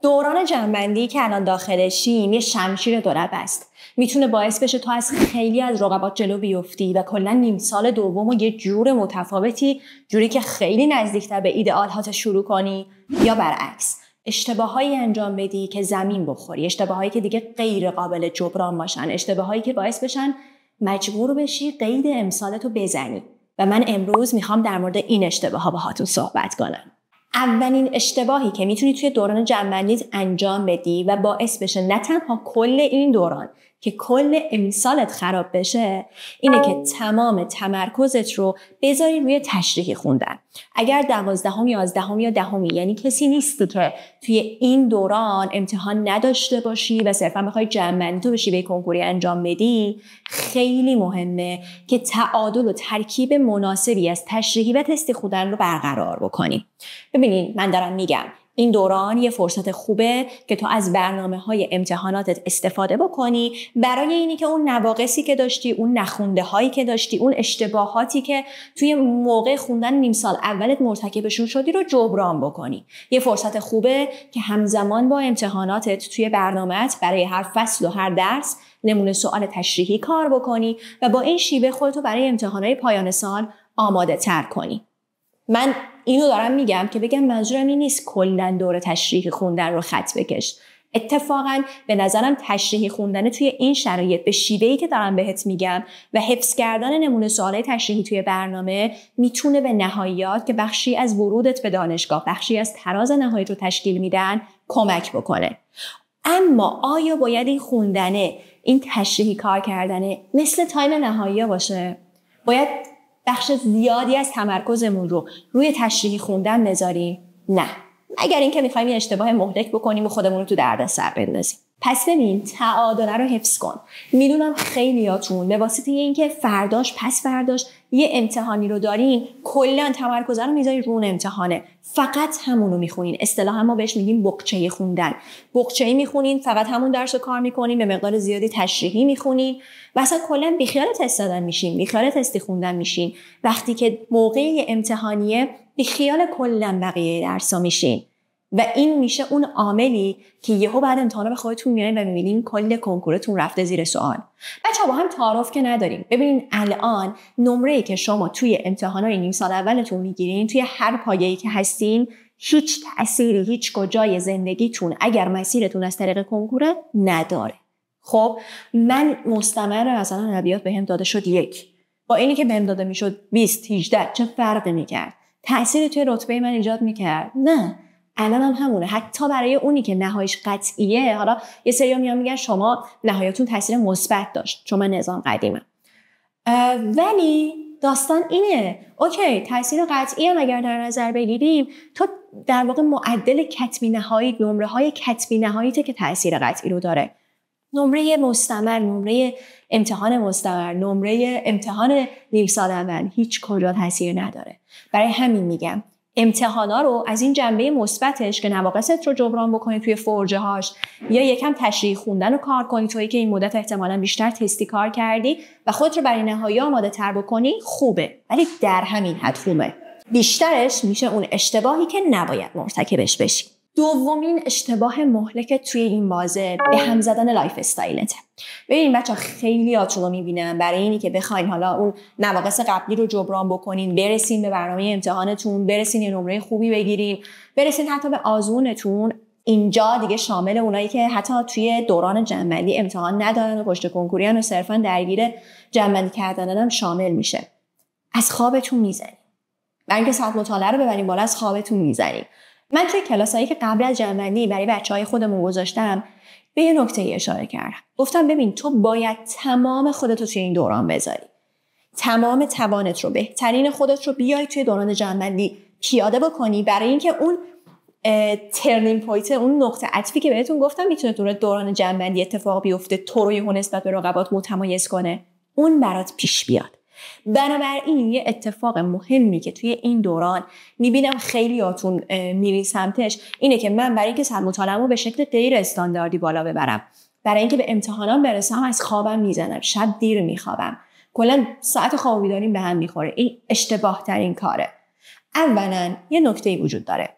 دوران جمع‌بندی که الان داخلشیم یه شمشیر دولبه است. میتونه باعث بشه تو از خیلی از رقبات جلو بیفتی و کلا نیم سال دومو یه جور متفاوتی، جوری که خیلی نزدیکتر به ایدئال‌هات شروع کنی، یا برعکس اشتباهایی انجام بدی که زمین بخوری، اشتباهایی که دیگه غیر قابل جبران باشن، اشتباهایی که باعث بشن مجبور بشی قید امسالتو بزنی. و من امروز میخوام در مورد این اشتباه‌ها باهاتون صحبت کنم. اولین اشتباهی که میتونی توی دوران جمع‌بندیت انجام بدی و باعث بشه نه تنها کل این دوران که کل امسالت خراب بشه، اینه که تمام تمرکزت رو بذاری روی تشریحی خوندن. اگر 12ام، 11ام یا 10می، یعنی کسی نیستی که توی این دوران امتحان نداشته باشی و صرفا بخوای جمع‌بندی تو بشی به کنکوری انجام بدی، خیلی مهمه که تعادل و ترکیب مناسبی از تشریحی و تستی خوندن رو برقرار بکنی. ببینین، من دارم میگم این دوران یه فرصت خوبه که تو از برنامه‌های امتحاناتت استفاده بکنی برای اینی که اون نواقصی که داشتی، اون نخونده هایی که داشتی، اون اشتباهاتی که توی موقع خوندن نیم سال اولت مرتکبشون شدی رو جبران بکنی. یه فرصت خوبه که همزمان با امتحاناتت توی برنامه‌ات برای هر فصل و هر درس نمونه سوال تشریحی کار بکنی و با این شیوه خودتو برای امتحانات پایان سال آماده تر کنی. من اینو دارم میگم که بگم منظورم این نیست کلا دوره تشریحی خوندن رو خط بکش. اتفاقا به نظرم تشریحی خوندن توی این شرایط به شیوهی که دارم بهت میگم و حفظ کردن نمونه سوالای تشریحی توی برنامه میتونه به نهاییات که بخشی از ورودت به دانشگاه، بخشی از تراز نهایی رو تشکیل میدن کمک بکنه. اما آیا باید این خوندنه، این تشریحی کار کردنه مثل تایم نهایی باشه؟ باید بخش زیادی از تمرکزمون رو روی تشریحی خوندن بذاریم؟ نه. اگر این که میخوایم یه اشتباه مهلک بکنیم و خودمون رو تو دردسر بندازیم. پس ببین، تعادل رو حفظ کن. میدونم خیلیاتون به واسطه اینکه فرداش پس فرداش یه امتحانی رو دارین، کلا تمرکز رو میذاری رو اون امتحانه، فقط همون رو میخونین. اصطلاحا ما بهش میگیم بقچه خوندن. بقچه‌ای میخونین، فقط همون درس رو کار میکنین، به مقدار زیادی تشریحی میخونین و اصلا کلا بیخیال تست دادن میشین، بیخیال تستی خوندن میشین. وقتی که موقع امتحانیه بیخیال کلا بقیه درسا میشین و این میشه اون عاملی که یهو بعد امتحانا به خودتون میارین و میبینین کل کنکورتون رفته زیر سوال. بچه‌ها، با هم تعارف که نداریم. ببینین الان نمره‌ای که شما توی امتحانای نیم سال اولتون میگیرین، توی هر پایه‌ای که هستین، هیچ تأثیری هیچ کجای زندگیتون اگر مسیرتون از طریق کنکوره نداره. خب من مستمر مثلا ادبیات بهم داده شد 1، با اینی که بهم داده میشد 20 18 چه فرقی میکرد؟ تأثیری توی رتبه من ایجاد میکرد؟ نه. الان هم همونه. حتی برای اونی که نهاییش قطعیه، حالا یه سری میگن شما نهاییتون تاثیر مثبت داشت چون من نظام قدیمم، ولی داستان اینه، اوکی تاثیر قطعی هم اگر در نظر بگیریم، تو در واقع معدل کتبی نهایی، نمره های کتبی نهاییته که تاثیر قطعی رو داره. نمره مستمر، نمره امتحان مستمر، نمره امتحان نیم سال اول هیچ کجا تاثیر نداره. برای همین میگم امتحانا رو از این جنبه مثبتش که نواقصت رو جبران بکنی توی فرجه هاش، یا یکم تشریح خوندن رو کار کنی تویی که این مدت احتمالاً بیشتر تستی کار کردی و خودت رو برای نهایی آماده تر بکنی، خوبه، ولی در همین حد خوبه. بیشترش میشه اون اشتباهی که نباید مرتکبش بشی. دومین اشتباه مهلک توی این بازه به هم زدن لایف استایلته. ببین بچه‌ها، خیلیاتون رو میبینم برای اینی که بخواین حالا اون نواقص قبلی رو جبران بکنین، برسین به برنامه امتحانتون، برسین یه نمره خوبی بگیرین، برسین حتی به آزمونتون. اینجا دیگه شامل اونایی که حتی توی دوران جمع‌بندی امتحان ندارن و پشت کنکوریان و صرفا درگیر جمع‌بندی کردنن هم شامل میشه. از خوابتون میزنین. برای اینکه ساعت مطالعه رو ببرین بالا، از خوابتون میزنین. من توی کلاسایی که قبل از جمع‌بندی برای بچه‌های خودمون گذاشتم به یه نکته اشاره کردم. گفتم ببین، تو باید تمام خودت توی این دوران بذاری. تمام توانت رو، بهترین خودت رو بیای توی دوران جمع‌بندی پیاده بکنی، برای اینکه اون ترنینگ پوینت، اون نقطه عطفی که بهتون گفتم میتونه تو دوران جمع‌بندی اتفاق بیفته، تو رو یهو نسبت به رقبات متمایز کنه، اون برات پیش بیاد. بنابراین یه اتفاق مهمی که توی این دوران میبینم خیلیاتون میرین سمتش اینه که من برای اینکه ساعت مطالعه‌مو به شکل غیر استانداردی بالا ببرم، برای اینکه به امتحانام برسم، از خوابم میزنم، شب دیر میخوابم، کلا ساعت خواب و بیداریم به هم میخوره. این اشتباه ترین کاره. اولا یه نکته وجود داره.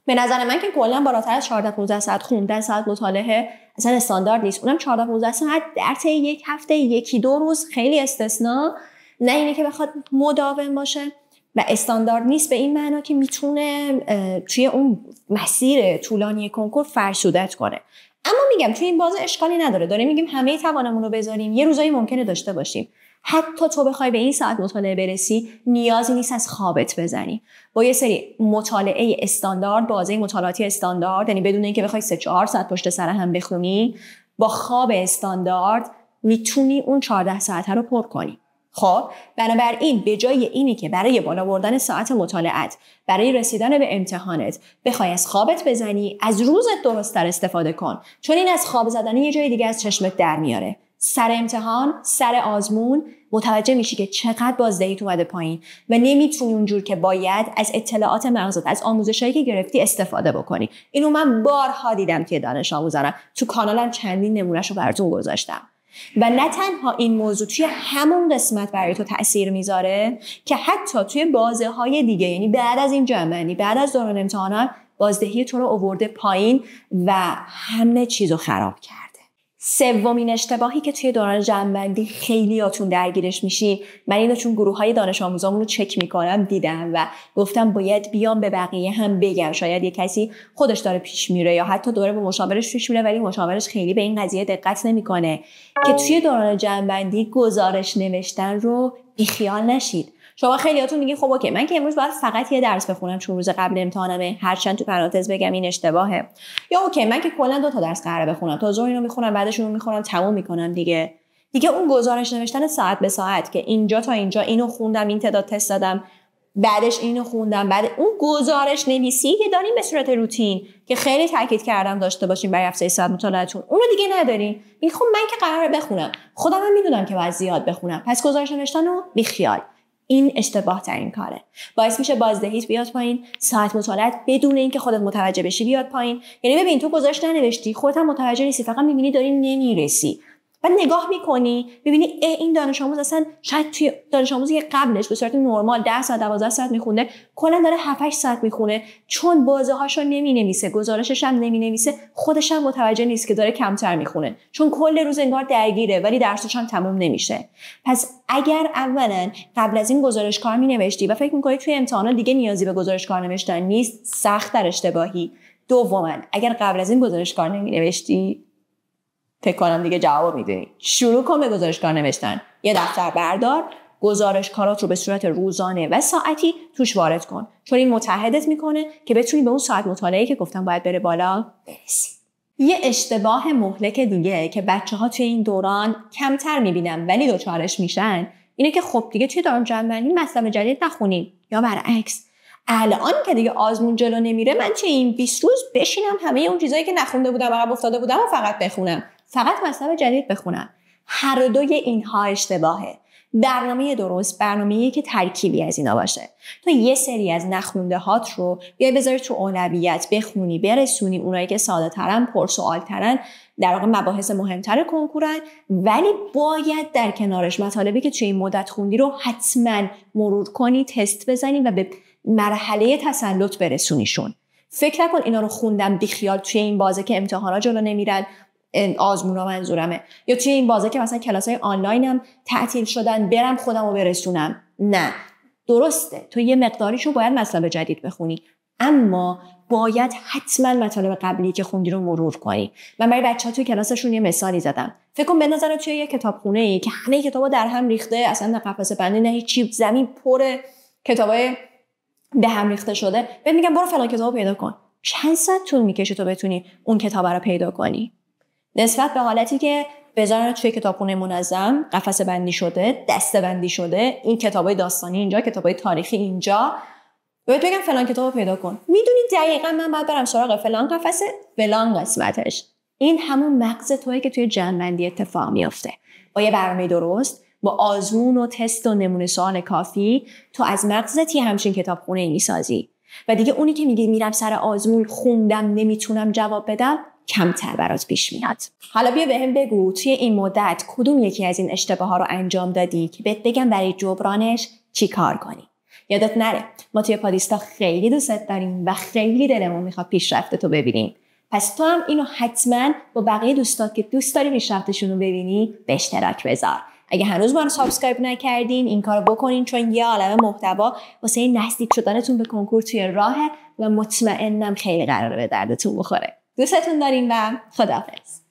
به نظر من که کلا بالاتر از 14-15 ساعت خوندن، ساعت مطالعه اصلا استاندارد نیست. اونم 14-15 ساعت در طی یک هفته 1-2 روز خیلی استثنا، نه اینه که بخواد مداوم باشه و استاندارد نیست به این معنا که میتونه توی اون مسیر طولانی کنکور فرسودت کنه. اما میگم توی این بازه اشکالی نداره، داره میگیم همه توانمون رو بذاریم، یه روزایی ممکنه داشته باشیم. حتی تو بخوای به این ساعت مطالعه برسی نیازی نیست از خوابت بزنی. با یه سری مطالعه استاندارد، بازه مطالعاتی استاندارد، یعنی بدون اینکه بخوای 3-4 ساعت پشت سر هم بخونی، با خواب استاندارد میتونی اون 14 ساعت رو پر کنی. خب بنابراین به جای اینی که برای بالا بردن ساعت مطالعت، برای رسیدن به امتحانت بخوای از خوابت بزنی، از روزت درست‌تر استفاده کن، چون این از خواب زدن یه جای دیگه از چشمت در میاره. سر امتحان، سر آزمون متوجه میشی که چقدر بازدهیت اومده پایین و نمیتونی اونجور که باید از اطلاعات مغزت، از آموزشایی که گرفتی استفاده بکنی. اینو من بارها دیدم که دانش آموزانم، تو کانالم چندین نمونهشو براتون گذاشتم. و نه تنها این موضوع توی همون قسمت برای تو تأثیر میذاره که حتی توی بازه های دیگه، یعنی بعد از این جمع‌بندی، بعد از دوران امتحانات، بازدهی تو رو آورده پایین و همه چیزو خراب کرده. سومین اشتباهی که توی دوران جمع‌بندی خیلیاتون درگیرش میشی، من اینو چون گروه‌های دانش آموزامون رو چک میکنم دیدم و گفتم باید بیام به بقیه هم بگم، شاید یه کسی خودش داره پیش میره یا حتی داره با مشاورش پیش میره ولی مشاورش خیلی به این قضیه دقت نمیکنه که توی دوران جمع‌بندی گزارش نوشتن رو بیخیال نشید. شما خیلیاتون میگین خب اوکی من که امروز باید فقط یه درس بخونم چون روز قبل امتحانمه، هرچند تو پرانتز بگم این اشتباهه، یا اوکی من که کلا 2 تا درس قراره بخونم، تا ظهر اینو میخونم بعدش اونو میخونم تموم میکنم دیگه اون گزارش نوشتن ساعت به ساعت که اینجا تا اینجا اینو خوندم، این تعداد تست دادم، بعدش اینو خوندم، بعد اون گزارش نویسی که داریم به صورت روتین که خیلی تاکید کردم داشته باشیم برای هفته ساعت مطالعه‌تون، اونو دیگه ندارین. میگم خب من که قراره بخونم، خودم هم میدونم که باید زیاد بخونم، پس گزارش نوشتنو بیخیال. این اشتباه ترین کاره، باعث میشه بازدهیت بیاد پایین، ساعت مطالعات بدون اینکه خودت متوجه بشی بیاد پایین. یعنی ببین تو گزارش ننوشتی، خودت هم متوجه نیستی، فقط میبینی داری نمیرسی، بعد نگاه میکنی میبینی این دانش آموز اصلا شاید توی دانش آموزی قبلش به صورت نرمال 10 ساعت 12 ساعت میخونده، کلا داره 7-8 ساعت میخونه، چون بازه هاشو نمینویسه، گزارشش هم نمینویسه، خودش هم متوجه نیست که داره کمتر میخونه، چون کل روز انگار درگیره ولی درسش هم تموم نمیشه. پس اگر اولا قبل از این گزارش کار مینوشتی و فکر میکنی توی امتحانات دیگه نیازی به گزارش کار نوشتن نیست، سخت در اشتباهی. دوما اگر قبل از این گزارش کار نمینوشتی، فکر کنم دیگه جواب میدونی، شروع کن به گزارش کار نوشتن. یه دفتر بردار، گزارش کارات رو به صورت روزانه و ساعتی توش وارد کن، چون این متحدت میکنه که بتونی به اون ساعت مطالعه‌ای که گفتم باید بره بالا برسی. یه اشتباه مهلک دیگه که بچه‌ها توی این دوران کمتر میبینم ولی دوچارش میشن اینه که خب دیگه توی دوران جمع‌بندی مطلب جدید نخونیم، یا برعکس الان که دیگه آزمون جلو نمیره من چه این 20 روز بشینم همه اون چیزایی که نخونده بودم عقب افتاده بودم و فقط بخونم، فقط مطلب جدید بخونم. هر دوی اینها اشتباهه. برنامه درست برنامه‌ای که ترکیبی از اینا باشه. تو یه سری از نخونده هات رو بیای بذاری تو اولویت، بخونی، برسونی اونایی که ساده‌ترن، پرسوال‌ترن، در واقع مباحث مهمتر کنکورن، ولی باید در کنارش مطالبی که توی این مدت خوندی رو حتما مرور کنی، تست بزنی و به مرحله تسلط برسونیشون. فکر نکن اینا رو خوندم بیخیال توی این بازه که امتحانا جلو نمیرن، آزمونا منظورمه، یا توی این بازه که مثلا کلاسای آنلاینم تعطیل شدن برم خودم رو برسونم. نه، درسته تو یه مقداریشو باید مطلب جدید بخونی، اما باید حتما مطالب قبلی که خوندی رو مرور کنی. من برای بچه‌ها توی کلاسشون یه مثالی زدم. فکر کن به نظر توی یه کتابخونه‌ای که همه کتابا در هم ریخته، اصلا قفسه بندی نه هیچ، زمین پر کتابای به هم ریخته شده، بهت میگم برو فلان کتابو پیدا کن. چند ساعت طول میکشه تو بتونی اون کتاب رو پیدا کنی؟ نسبت به حالتی که بذارن توی کتابخونه منظم، قفسه بندی شده، دسته بندی شده، این کتابای داستانی اینجا، کتابای تاریخی اینجا، بهت بگم فلان کتابو پیدا کن. میدونی دقیقاً من باید برم سراغ فلان قفسه، فلان قسمتش. این همون مغز توئه که توی جمع‌بندی اتفاق میفته. با یه برنامه درست، با آزمون و تست و نمونه سوال کافی، تو از مغزت یه همچین کتابخونه میسازی و دیگه اونی که میگی میرم سر آزمون خوندم نمیتونم جواب بدم کمتر برات پیش میاد. حالا بیا بهم بگو توی این مدت کدوم یکی از این اشتباه‌ها رو انجام دادی که بهت بگم برای جبرانش چی کار کنی. یادت نره ما توی پادیستا خیلی دوستت داریم و خیلی دلمون میخواد پیشرفت تو ببینیم. پس تو هم اینو حتما با بقیه دوستات که دوست داری پیشرفتشون رو ببینی به اشتراک بذار. اگه هنوز ما رو سابسکرایب نکردین این کارو بکنین، چون یه عالمه محتوا واسه نزدیک شدنتون به کنکور توی راهه و مطمئنم خیلی قراره به دردتون بخوره. دوستتون داریم و خداحافظ.